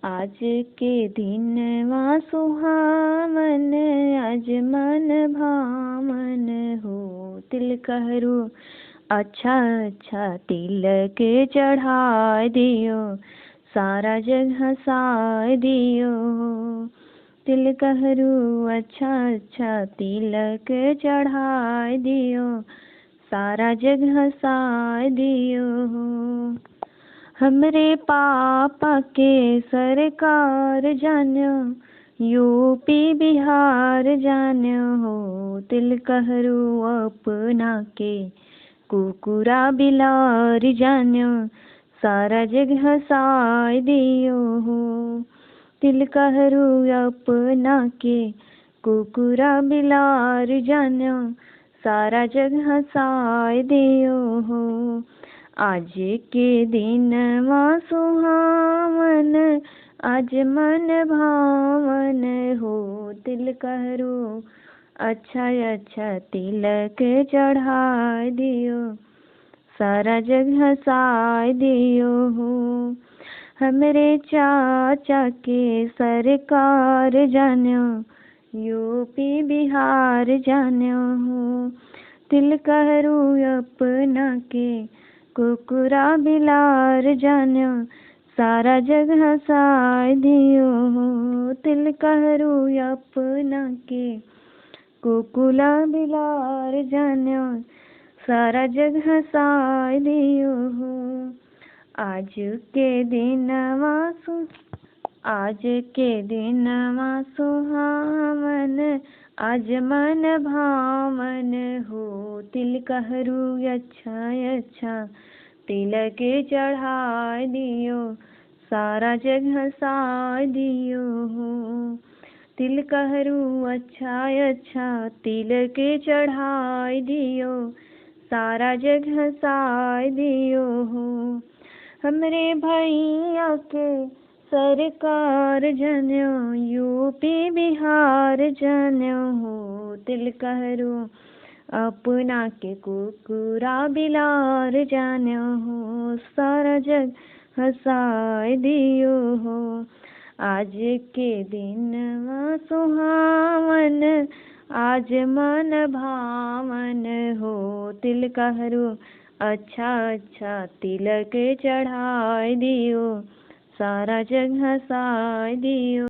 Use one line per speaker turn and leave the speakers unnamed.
आज के दिनवा सुहावन, आज मन भावन हो। तिलक हरू अच्छा अच्छा तिलक चढ़ा दियो, सारा जग हंसा दियो। तिलक हरू अच्छा अच्छा तिलक चढ़ा दियो, सारा जग हंसा दियो। हमरे पापा के सरकार जान्यो, यूपी बिहार जान्यो हो। तिलक हरू अपना के कुकुरा बिलार जान्यो, सारा जग हंसा दियो हो। तिलक हरू अपना के कुकुरा बिलार जान्यो, सारा जग हंसा दियो हो। आज के दिनवा सुहावन, आज मन भावन हो। तिलक हरू अच्छा अच्छा तिलक चढ़ा दियो, सारा जग हंसा दियो हो। हमरे चाचा के सरकार जान्यो, यूपी बिहार जान्यो हो। तिलक हरू अपना के कुकुरा बिलार जान्यो, सारा जग हंसा दियो हो। तिलक हरू अपना के कुकुरा बिलार जान्यो, सारा जग हंसा दियो हो। आज के दिनवा सुहावन, आज मन भावन हो। तिलक हरू अच्छा अच्छा तिलक चढ़ा दियो, सारा जग हंसा दियो हो। तिलक हरू अच्छा अच्छा तिलक चढ़ा दियो, सारा जग हंसा दियो हो। हमरे भैया के सरकार जान्यो, यूपी बिहार जान्यो हो। तिलक हरू अपना के कुकुरा बिलार जान्यो हो, सारा जग हंसा दियो हो। आज के दिनवा सुहावन, आज मन भावन हो। तिलक हरू अच्छा अच्छा तिलक चढ़ा दियो, सारा जग हंसा दियो।